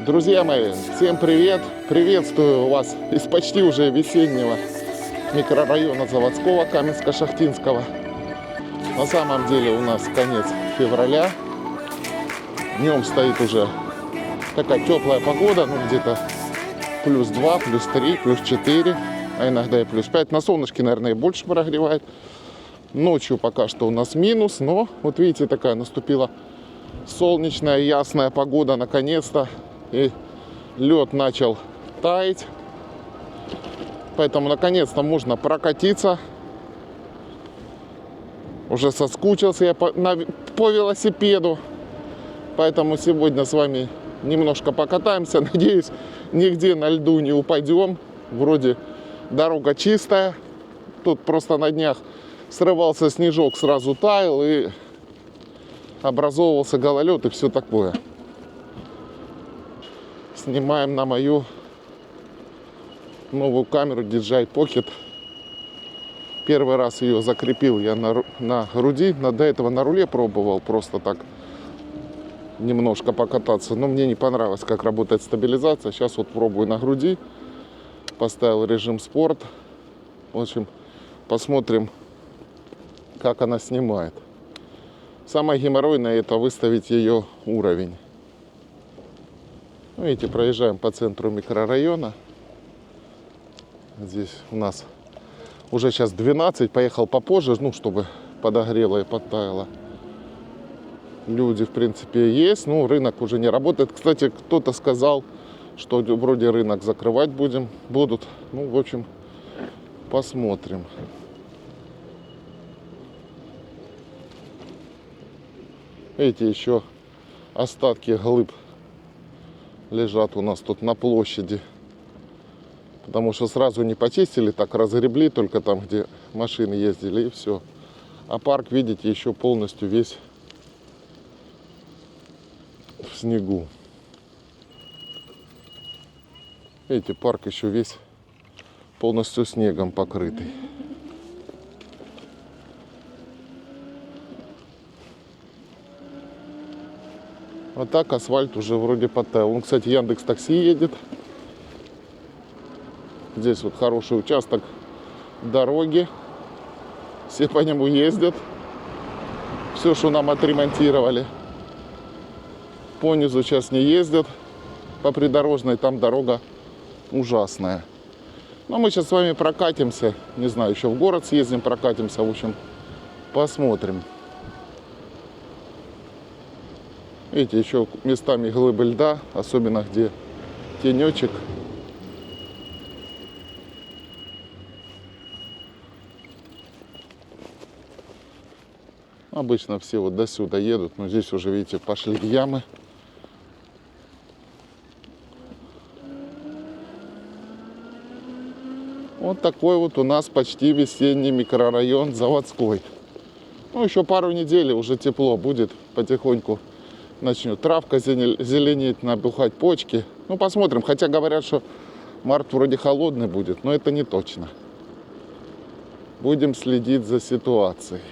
Друзья мои, всем привет! Приветствую вас из почти уже весеннего микрорайона Заводского, Каменско-Шахтинского. На самом деле у нас конец февраля. Днем стоит уже такая теплая погода, ну где-то плюс 2, плюс 3, плюс 4, а иногда и плюс 5. На солнышке, наверное, и больше прогревает. Ночью пока что у нас минус, но вот видите, такая наступила солнечная, ясная погода наконец-то. И лед начал таять. Поэтому наконец-то можно прокатиться. Уже соскучился я по велосипеду. Поэтому сегодня с вами немножко покатаемся. Надеюсь, нигде на льду не упадем. Вроде дорога чистая. Тут просто на днях срывался снежок, сразу таял и образовывался гололед и все такое. Снимаем на мою новую камеру DJI Pocket. Первый раз ее закрепил я на груди. До этого на руле пробовал просто так немножко покататься. Но мне не понравилось, как работает стабилизация. Сейчас вот пробую на груди. Поставил режим спорт. В общем, посмотрим, как она снимает. Самое геморройное — это выставить ее уровень. Видите, проезжаем по центру микрорайона. Здесь у нас уже сейчас 12, поехал попозже, ну, чтобы подогрело и подтаяло. Люди, в принципе, есть, но рынок уже не работает. Кстати, кто-то сказал, что вроде рынок закрывать будут. Ну, в общем, посмотрим. Видите, еще остатки глыб лежат у нас тут на площади. Потому что сразу не почистили, так разгребли только там, где машины ездили, и все. А парк, видите, еще полностью весь в снегу. Видите, парк еще весь полностью снегом покрытый. Вот так асфальт уже вроде подтаял. Он, кстати, Яндекс.Такси едет. Здесь вот хороший участок дороги. Все по нему ездят. Все, что нам отремонтировали. По низу сейчас не ездят. По придорожной там дорога ужасная. Но мы сейчас с вами прокатимся. Не знаю, еще в город съездим, прокатимся. В общем, посмотрим. Видите, еще местами глыбы льда, особенно где тенечек. Обычно все вот до сюда едут, но здесь уже, видите, пошли ямы. Вот такой вот у нас почти весенний микрорайон Заводской. Ну, еще пару недель уже тепло будет, потихоньку начнет травка зеленеть, набухать почки. Ну, посмотрим. Хотя говорят, что март вроде холодный будет, но это не точно. Будем следить за ситуацией.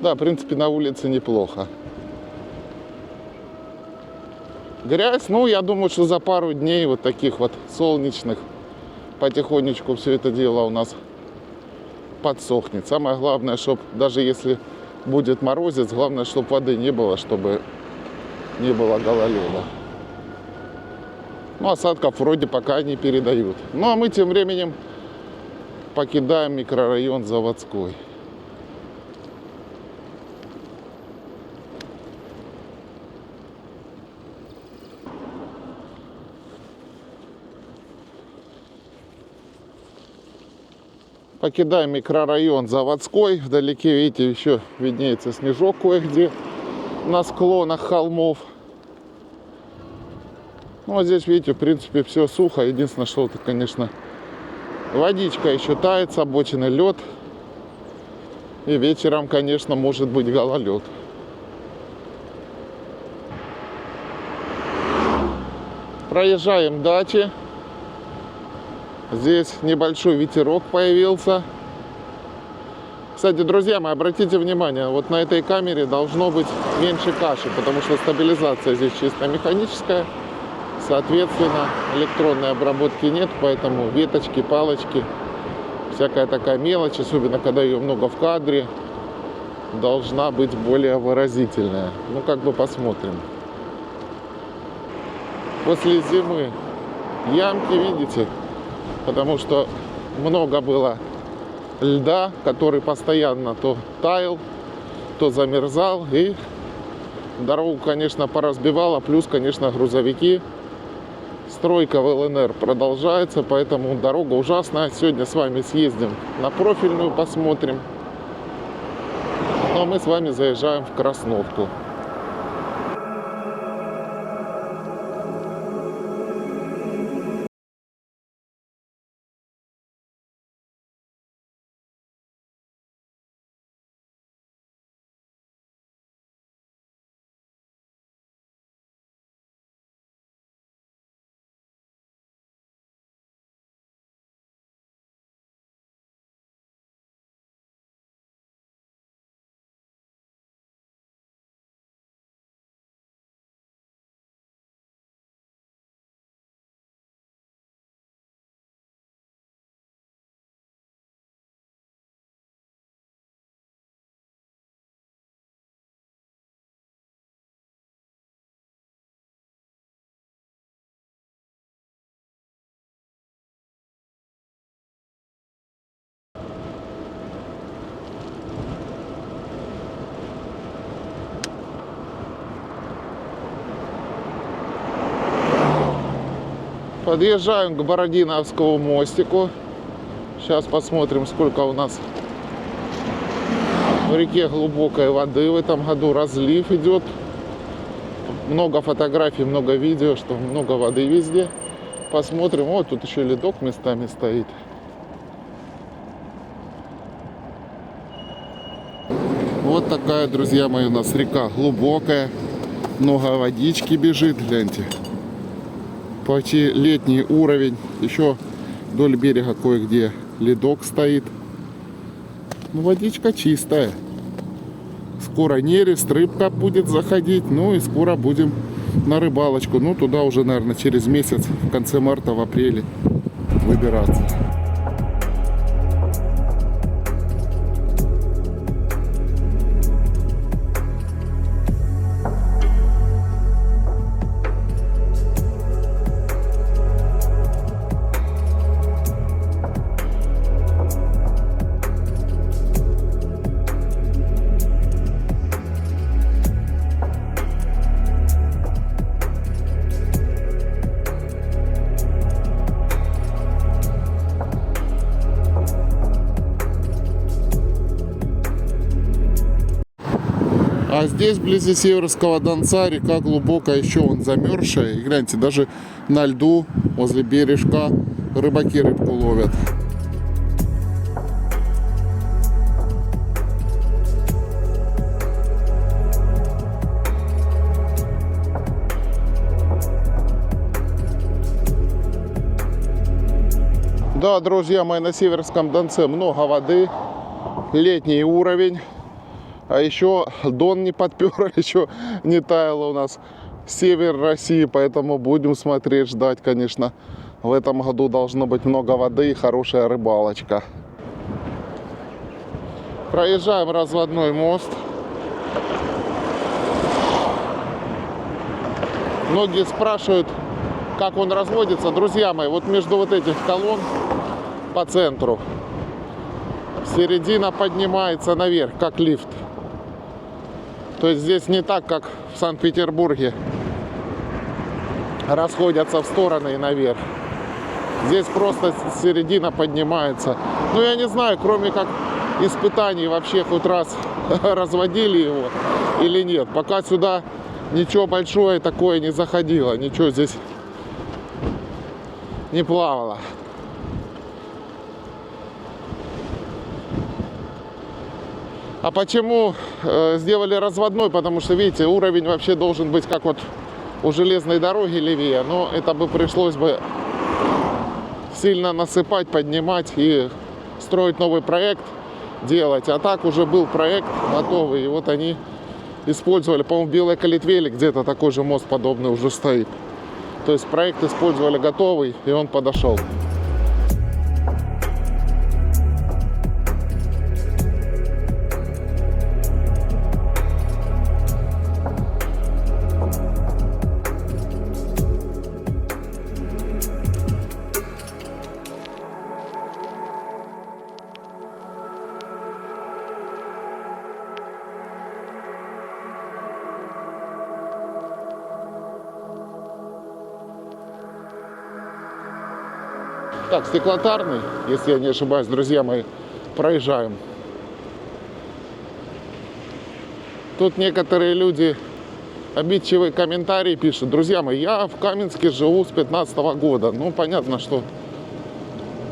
Да, в принципе, на улице неплохо. Грязь, ну, я думаю, что за пару дней вот таких вот солнечных потихонечку все это дело у нас подсохнет. Самое главное, чтобы даже если будет морозец, главное, чтобы воды не было, чтобы не было гололеда. Ну, осадков вроде пока не передают. Ну, а мы тем временем покидаем микрорайон Заводской. Покидаем микрорайон Заводской. Вдалеке, видите, еще виднеется снежок кое-где на склонах холмов. Ну, а здесь, видите, в принципе, все сухо. Единственное, что это, конечно, водичка еще тает с обочины, лед. И вечером, конечно, может быть гололед. Проезжаем дачи. Здесь небольшой ветерок появился. Кстати, друзья мои, обратите внимание, вот на этой камере должно быть меньше каши, потому что стабилизация здесь чисто механическая. Соответственно, электронной обработки нет, поэтому веточки, палочки, всякая такая мелочь, особенно когда ее много в кадре, должна быть более выразительная. Ну, как бы посмотрим. После зимы ямки, видите, потому что много было льда, который постоянно то таял, то замерзал, и дорогу, конечно, поразбивало, плюс, конечно, грузовики. Стройка в ЛНР продолжается, поэтому дорога ужасная. Сегодня с вами съездим на профильную, посмотрим. Ну а мы с вами заезжаем в Красновку. Подъезжаем к Бородиновскому мостику. Сейчас посмотрим, сколько у нас в реке глубокой воды в этом году. Разлив идет. Много фотографий, много видео, что много воды везде. Посмотрим. Вот тут еще ледок местами стоит. Вот такая, друзья мои, у нас река глубокая. Много водички бежит, гляньте. Почти летний уровень. Еще вдоль берега кое-где ледок стоит. Ну, водичка чистая. Скоро нерест, рыбка будет заходить. Ну и скоро будем на рыбалочку. Ну, туда уже, наверное, через месяц, в конце марта, в апреле выбираться. А здесь, вблизи Северского Донца, река глубокая, еще вон замерзшая. И гляньте, даже на льду возле бережка рыбаки рыбку ловят. Да, друзья мои, на Северском Донце много воды, летний уровень. А еще Дон не подпер, еще не таяло у нас север России, поэтому будем смотреть, ждать, конечно. В этом году должно быть много воды и хорошая рыбалочка. Проезжаем разводной мост. Многие спрашивают, как он разводится. Друзья мои, вот между вот этих колонн по центру середина поднимается наверх, как лифт. То есть здесь не так, как в Санкт-Петербурге, расходятся в стороны и наверх. Здесь просто середина поднимается Ну, я не знаю, кроме как испытаний, вообще хоть раз разводили его или нет. Пока сюда ничего большое такое не заходило, ничего здесь не плавало. А почему сделали разводной? Потому что, видите, уровень вообще должен быть как вот у железной дороги левее. Но это бы пришлось бы сильно насыпать, поднимать и строить новый проект, делать. А так уже был проект готовый. И вот они использовали, по-моему, в Белой Калитве или где-то такой же мост подобный уже стоит. То есть проект использовали готовый, и он подошел. Так, Стеклотарный, если я не ошибаюсь, друзья мои, проезжаем. Тут некоторые люди обидчивые комментарии пишут. Друзья мои, я в Каменске живу с 2015 года. Ну, понятно, что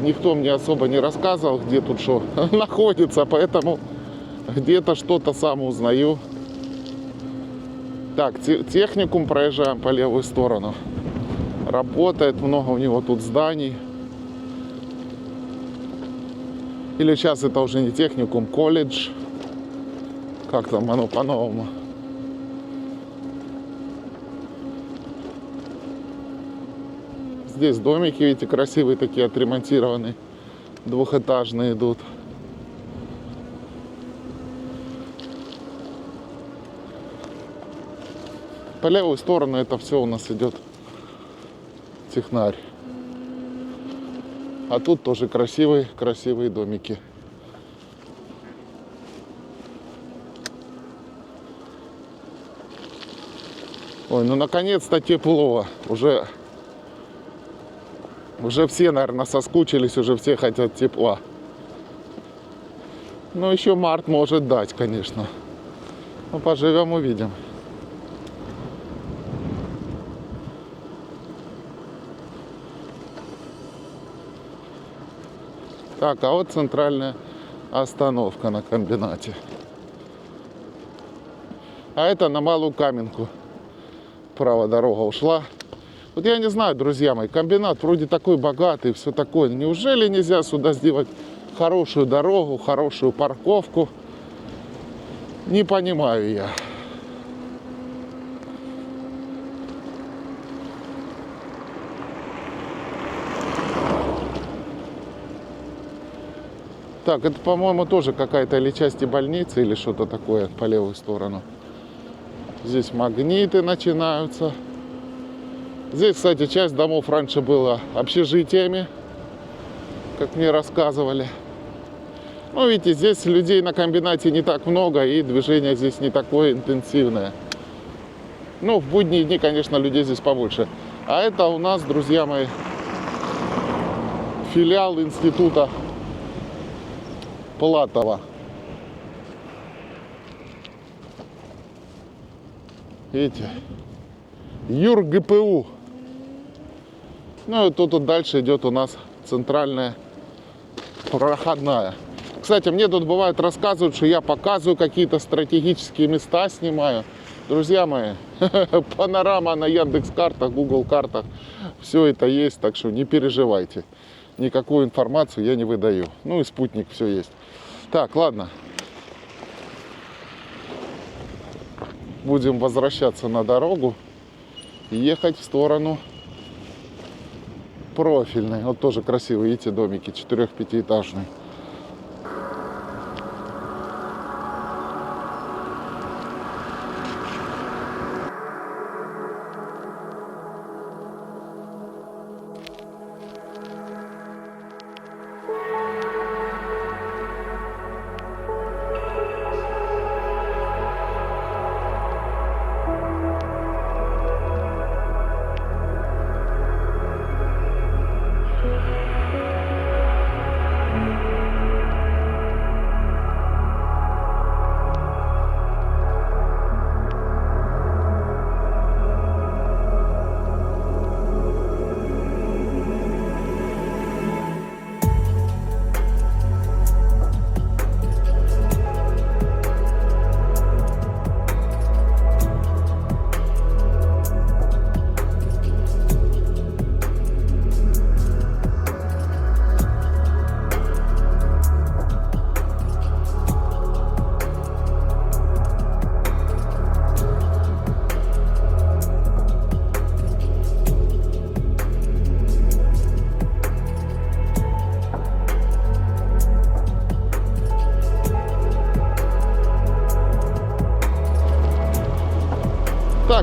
никто мне особо не рассказывал, где тут что находится, поэтому где-то что-то сам узнаю. Так, техникум проезжаем по левую сторону. Работает много у него тут зданий. Или сейчас это уже не техникум, колледж. Как там оно по-новому? Здесь домики, видите, красивые такие, отремонтированные. Двухэтажные идут. По левую сторону это все у нас идет технарь. А тут тоже красивые домики. Ой, ну наконец-то тепло. Уже все, наверное, соскучились, уже все хотят тепла. Ну, еще март может дать, конечно. Ну, поживем, увидим. Так, а вот центральная остановка на комбинате. А это на Малую Каменку. Правая дорога ушла. Вот я не знаю, друзья мои, комбинат вроде такой богатый, все такое. Неужели нельзя сюда сделать хорошую дорогу, хорошую парковку? Не понимаю я. Так, это, по-моему, тоже какая-то или часть больницы, или что-то такое по левую сторону. Здесь магниты начинаются. Здесь, кстати, часть домов раньше была общежитиями, как мне рассказывали. Ну, видите, здесь людей на комбинате не так много, и движение здесь не такое интенсивное. Ну, в будние дни, конечно, людей здесь побольше. А это у нас, друзья мои, филиал института Платова. Видите? ЮрГПУ. Ну и тут дальше идет у нас центральная проходная. Кстати, мне тут бывает рассказывают, что я показываю какие-то стратегические места, снимаю. Друзья мои, панорама на Яндекс.Картах, Google картах, все это есть, так что не переживайте. Никакую информацию я не выдаю. Ну и спутник все есть. Так, ладно. Будем возвращаться на дорогу и ехать в сторону Профильной. Вот тоже красивые, видите, домики 4-5-этажные.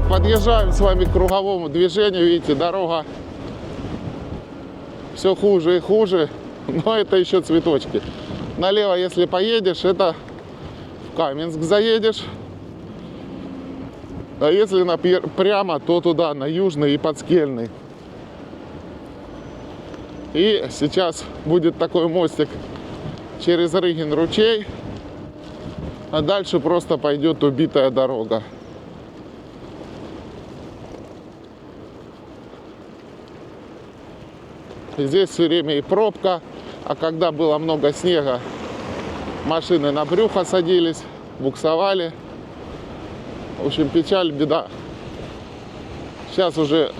подъезжаем с вами к круговому движению. Видите, дорога все хуже и хуже. Но это еще цветочки. Налево, если поедешь, это в Каменск заедешь. А если прямо, то туда, на Южный и Подскельный. И сейчас будет такой мостик через Рыгин ручей. А дальше просто пойдет убитая дорога. И здесь все время и пробка. А когда было много снега, машины на брюхо садились, буксовали. В общем, печаль, беда. Сейчас уже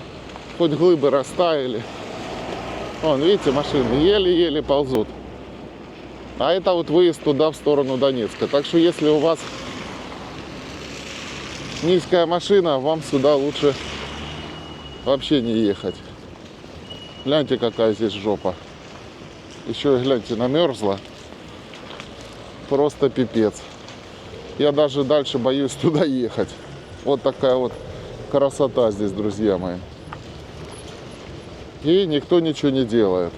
хоть глыбы растаяли. Вон, видите, машины еле-еле ползут. А это вот выезд туда, в сторону Донецка. Так что, если у вас низкая машина, вам сюда лучше вообще не ехать. Гляньте, какая здесь жопа. Еще и гляньте, намерзла. Просто пипец. Я даже дальше боюсь туда ехать. Вот такая вот красота здесь, друзья мои. И никто ничего не делает.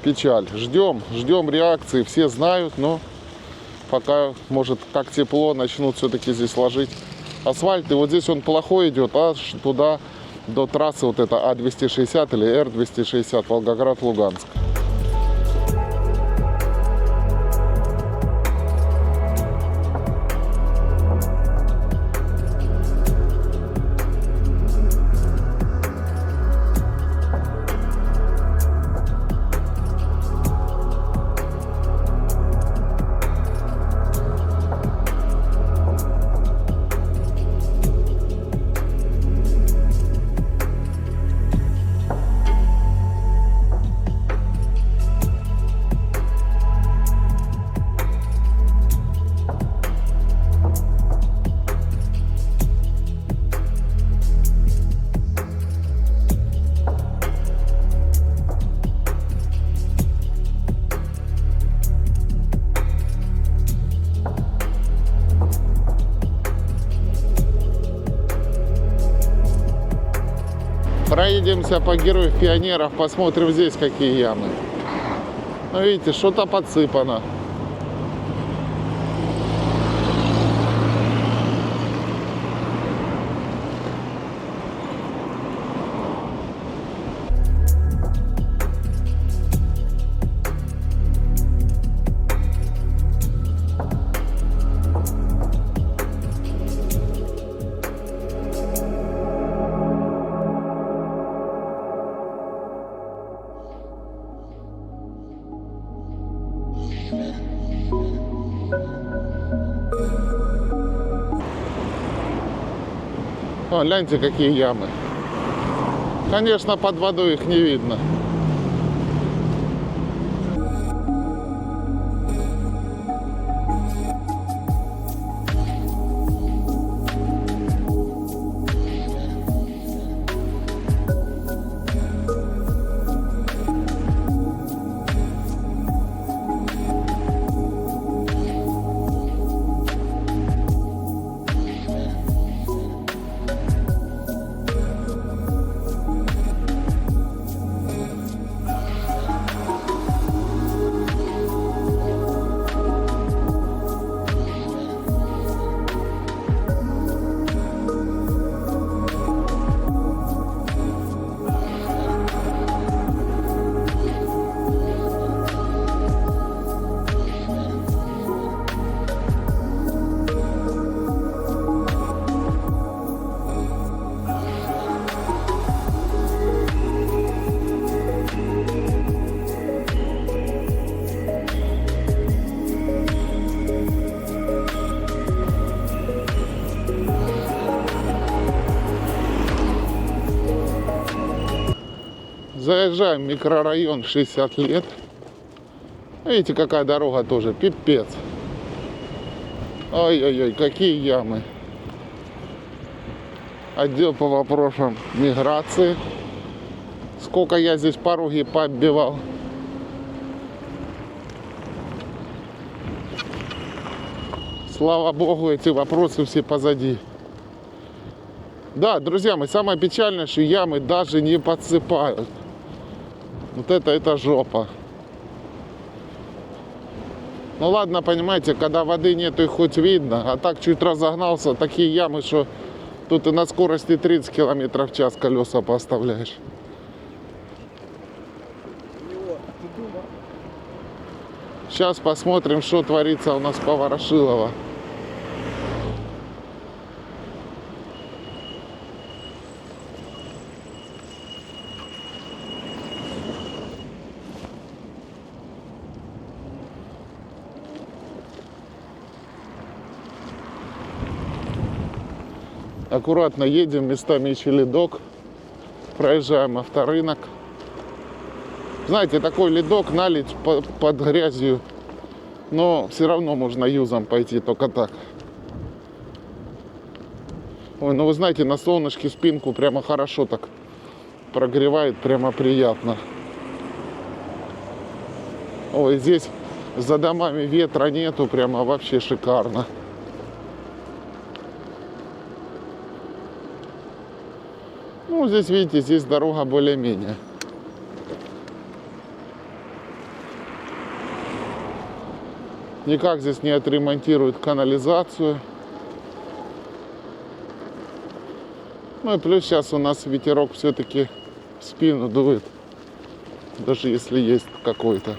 Печаль. Ждем реакции. Все знают, но пока, может, как тепло, начнут все-таки здесь ложить асфальт. И вот здесь он плохой идет, аж туда, до трассы вот это А-260 или Р-260, Волгоград-Луганск. Проедемся по Героев Пионеров, посмотрим здесь какие ямы. Ну, видите, что-то подсыпано. О, гляньте, какие ямы. Конечно, под водой их не видно. Заезжаем в микрорайон 60 лет. Видите, какая дорога тоже, пипец. Ой-ой-ой, какие ямы. Отдел по вопросам миграции. Сколько я здесь пороги пооббивал. Слава богу, эти вопросы все позади. Да, друзья мои, самое печальное, что ямы даже не подсыпают. Вот это жопа. Ну ладно, понимаете, когда воды нету, их хоть видно. А так чуть разогнался, такие ямы, что тут и на скорости 30 км в час колеса поставляешь. Сейчас посмотрим, что творится у нас по Ворошилово. Аккуратно едем, местами еще ледок. Проезжаем авторынок. Знаете, такой ледок налить под грязью, но все равно можно юзом пойти, только так. Ой, ну вы знаете, на солнышке спинку прямо хорошо так прогревает, прямо приятно. Ой, здесь за домами ветра нету, прямо вообще шикарно. Ну, здесь, видите, здесь дорога более-менее. Никак здесь не отремонтируют канализацию. Ну и плюс сейчас у нас ветерок все-таки в спину дует. Даже если есть какой-то.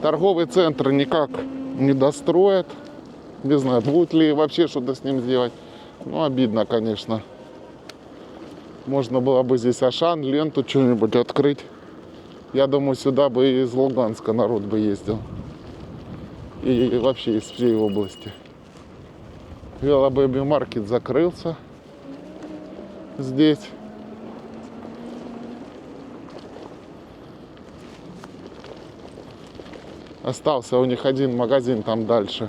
Торговый центр никак не достроят. Не знаю, будут ли вообще что-то с ним сделать. Ну, обидно, конечно. Можно было бы здесь Ашан, ленту, что-нибудь открыть. Я думаю, сюда бы и из Луганска народ бы ездил. И вообще из всей области. Велобэби маркет закрылся здесь. Остался у них один магазин там дальше.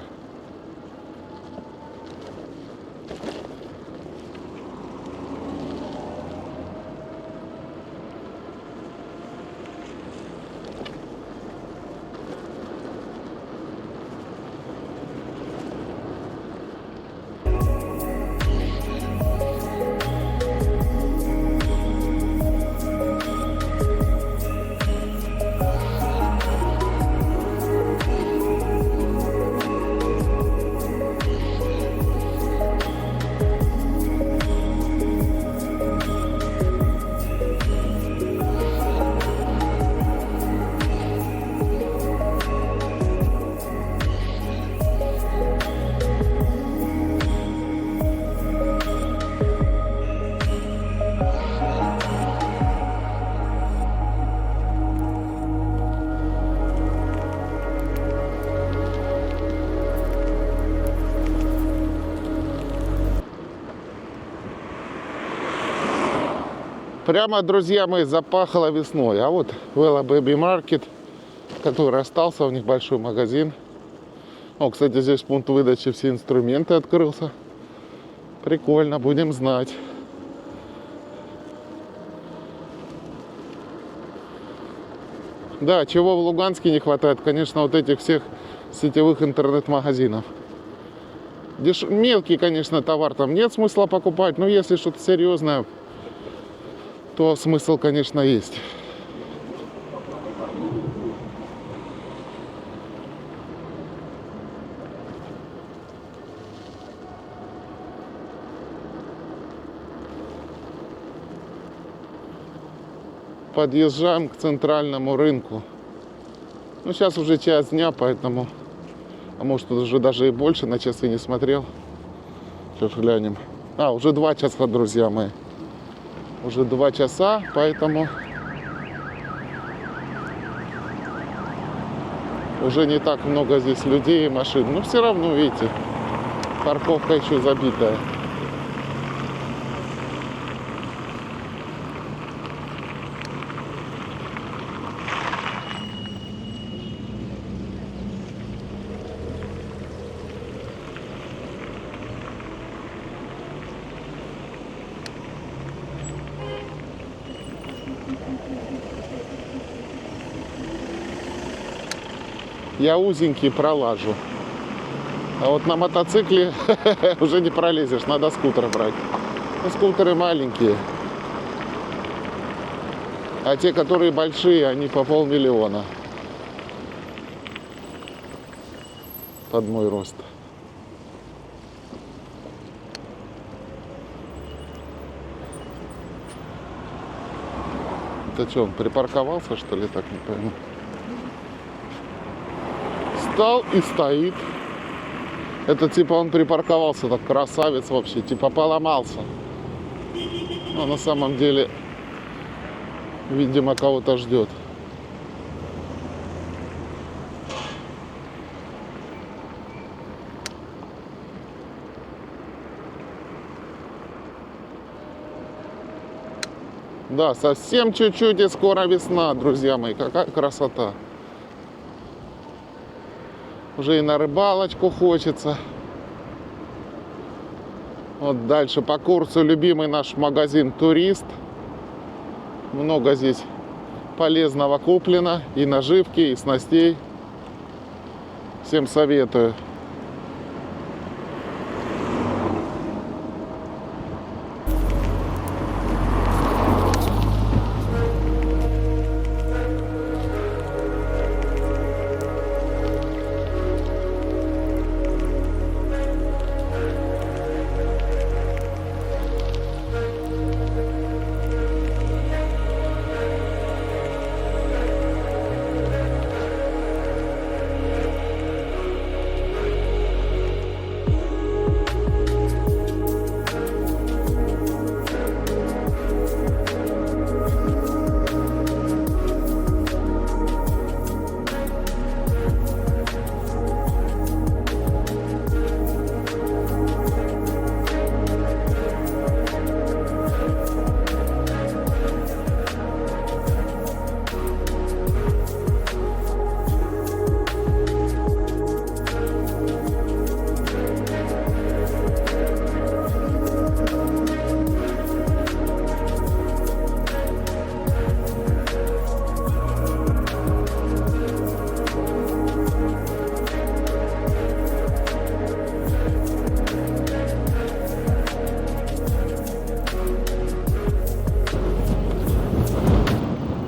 Прямо, друзья мои, запахло весной. А вот Велобэби маркет, который остался, у них большой магазин. О, кстати, здесь пункт выдачи все инструменты открылся. Прикольно, будем знать. Да, чего в Луганске не хватает, конечно, вот этих всех сетевых интернет-магазинов. Мелкий, конечно, товар там нет смысла покупать, но если что-то серьезное, то смысл, конечно, есть. Подъезжаем к центральному рынку. Ну, сейчас уже час дня, поэтому... А может, уже даже и больше, на часы не смотрел. Сейчас глянем. А, уже 2 часа, друзья мои. Уже 2 часа, поэтому уже не так много здесь людей и машин. Но все равно, видите, парковка еще забитая. Я узенький пролажу. А вот на мотоцикле уже не пролезешь, надо скутер брать. Ну, скутеры маленькие. А те, которые большие, они по 500 000 под мой рост. Это что, он припарковался, что ли, так не пойму? Стал и стоит. Это типа он припарковался, так красавец вообще, типа поломался. Но на самом деле, видимо, кого-то ждет. Да, совсем чуть-чуть и скоро весна, друзья мои. Какая красота. Уже и на рыбалочку хочется. Вот дальше по курсу любимый наш магазин «Турист». Много здесь полезного куплено. И наживки, и снастей. Всем советую.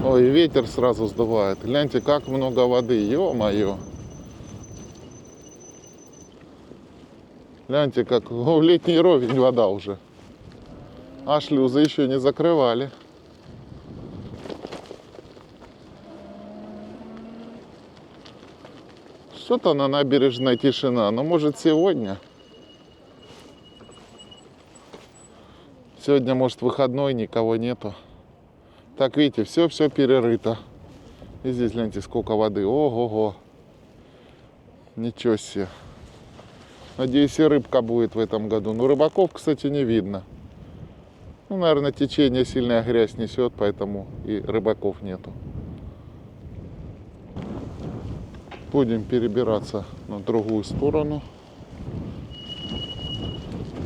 Ой, ветер сразу сдувает. Гляньте, как много воды, ё-моё. Гляньте, как в летний ровень вода уже. А шлюзы еще не закрывали. Что-то на набережной тишина. Но может сегодня. Сегодня, может, выходной, никого нету. Так, видите, все перерыто. И здесь, гляньте, сколько воды. Ого-го. Ничего себе. Надеюсь, и рыбка будет в этом году. Но рыбаков, кстати, не видно. Ну, наверное, течение сильная грязь несет, поэтому и рыбаков нету. Будем перебираться на другую сторону.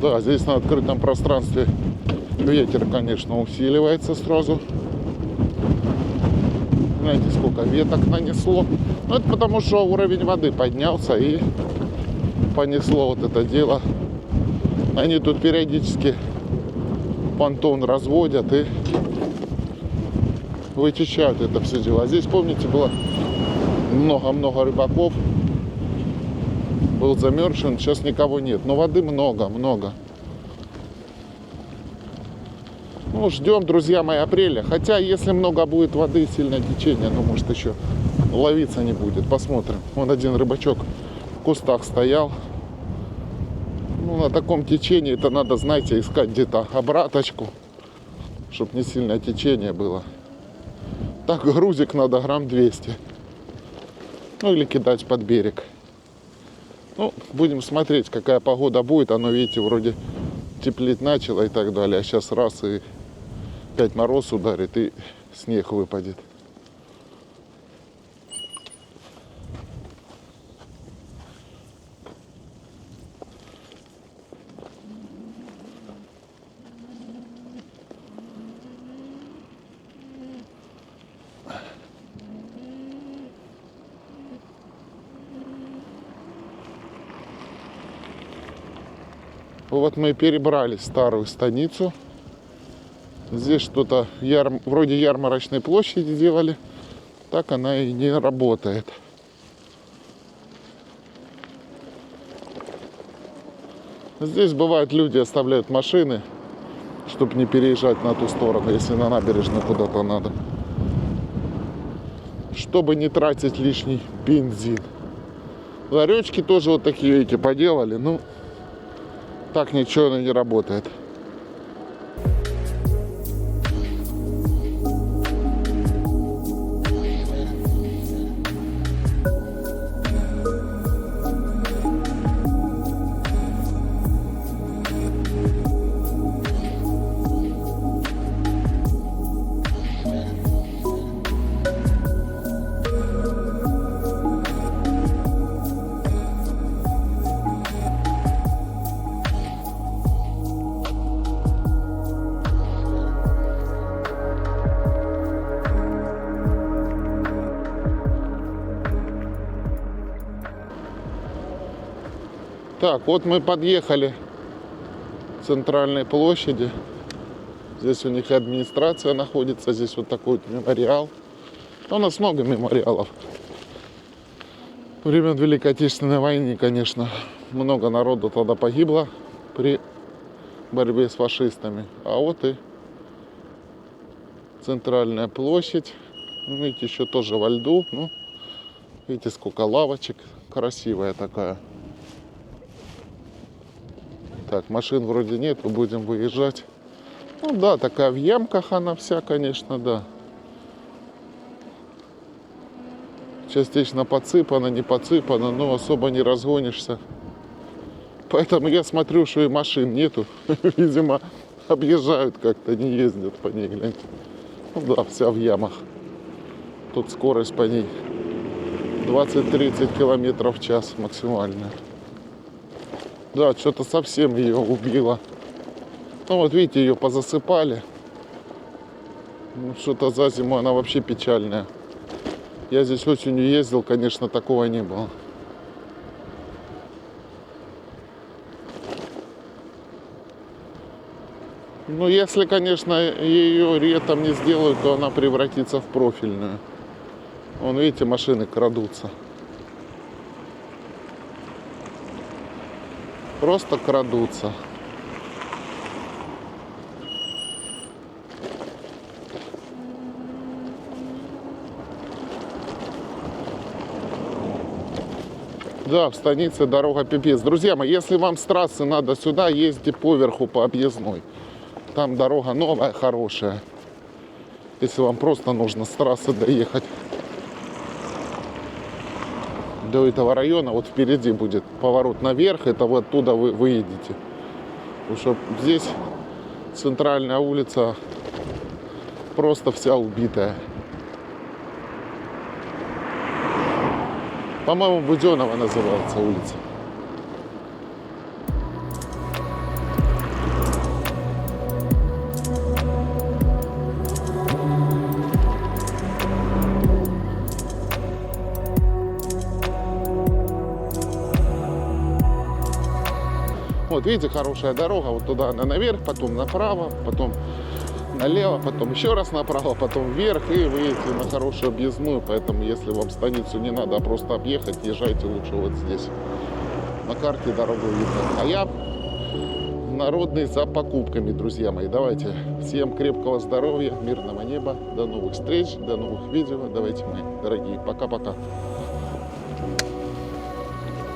Да, здесь на открытом пространстве ветер, конечно, усиливается сразу. Знаете, сколько веток нанесло. Ну, это потому, что уровень воды поднялся и понесло вот это дело. Они тут периодически понтон разводят и вычищают это все дело. А здесь, помните, было много-много рыбаков. Был замерзшен, сейчас никого нет. Но воды много. Ну, ждем, друзья мои, апреля. Хотя, если много будет воды, сильное течение, ну, может, еще ловиться не будет. Посмотрим. Вон один рыбачок в кустах стоял. Ну, на таком течении это надо, знаете, искать где-то обраточку, чтобы не сильное течение было. Так грузик надо грамм 200. Ну, или кидать под берег. Ну, будем смотреть, какая погода будет. Оно, видите, вроде теплеть начало и так далее. А сейчас раз и опять мороз ударит и снег выпадет. Вот мы перебрались в старую станицу. Здесь что-то вроде ярмарочной площади делали. Так она и не работает. Здесь бывает, люди оставляют машины, чтобы не переезжать на ту сторону, если на набережную куда-то надо. Чтобы не тратить лишний бензин. Ларечки тоже вот такие эти поделали, ну так ничего не работает. Так, вот мы подъехали к центральной площади. Здесь у них и администрация находится. Здесь вот такой вот мемориал. У нас много мемориалов. Времен Великой Отечественной войны, конечно, много народу тогда погибло при борьбе с фашистами. А вот и центральная площадь. Видите, еще тоже во льду. Ну, видите, сколько лавочек. Красивая такая. Так, машин вроде нет, будем выезжать. Ну да, такая в ямках она вся, конечно, да. Частично подсыпана, не подсыпана, но особо не разгонишься. Поэтому я смотрю, что и машин нету. Видимо, объезжают как-то, не ездят по ней, гляньте. Ну да, вся в ямах. Тут скорость по ней 20-30 километров в час максимальная. Да, что-то совсем ее убило. Ну вот видите, ее позасыпали. Ну, что-то за зиму она вообще печальная. Я здесь осенью ездил, конечно, такого не было. Ну, если, конечно, ее летом не сделают, то она превратится в профильную. Вон, видите, машины крадутся. Просто крадутся. Да, в станице дорога пипец. Друзья мои, если вам с трассы надо сюда, ездите поверху по объездной. Там дорога новая, хорошая. Если вам просто нужно с трассы доехать до этого района, вот впереди будет поворот наверх, это вот оттуда вы выедете. Потому что здесь центральная улица просто вся убитая. По-моему, Буденова называется улица. Вот видите, хорошая дорога, вот туда она наверх, потом направо, потом налево, потом еще раз направо, потом вверх, и выйдете на хорошую объездную. Поэтому, если вам станицу не надо, а просто объехать, езжайте лучше вот здесь. На карте дорогу видно. А я народный за покупками, друзья мои. Давайте, всем крепкого здоровья, мирного неба, до новых встреч, до новых видео. Давайте, мои дорогие, пока-пока.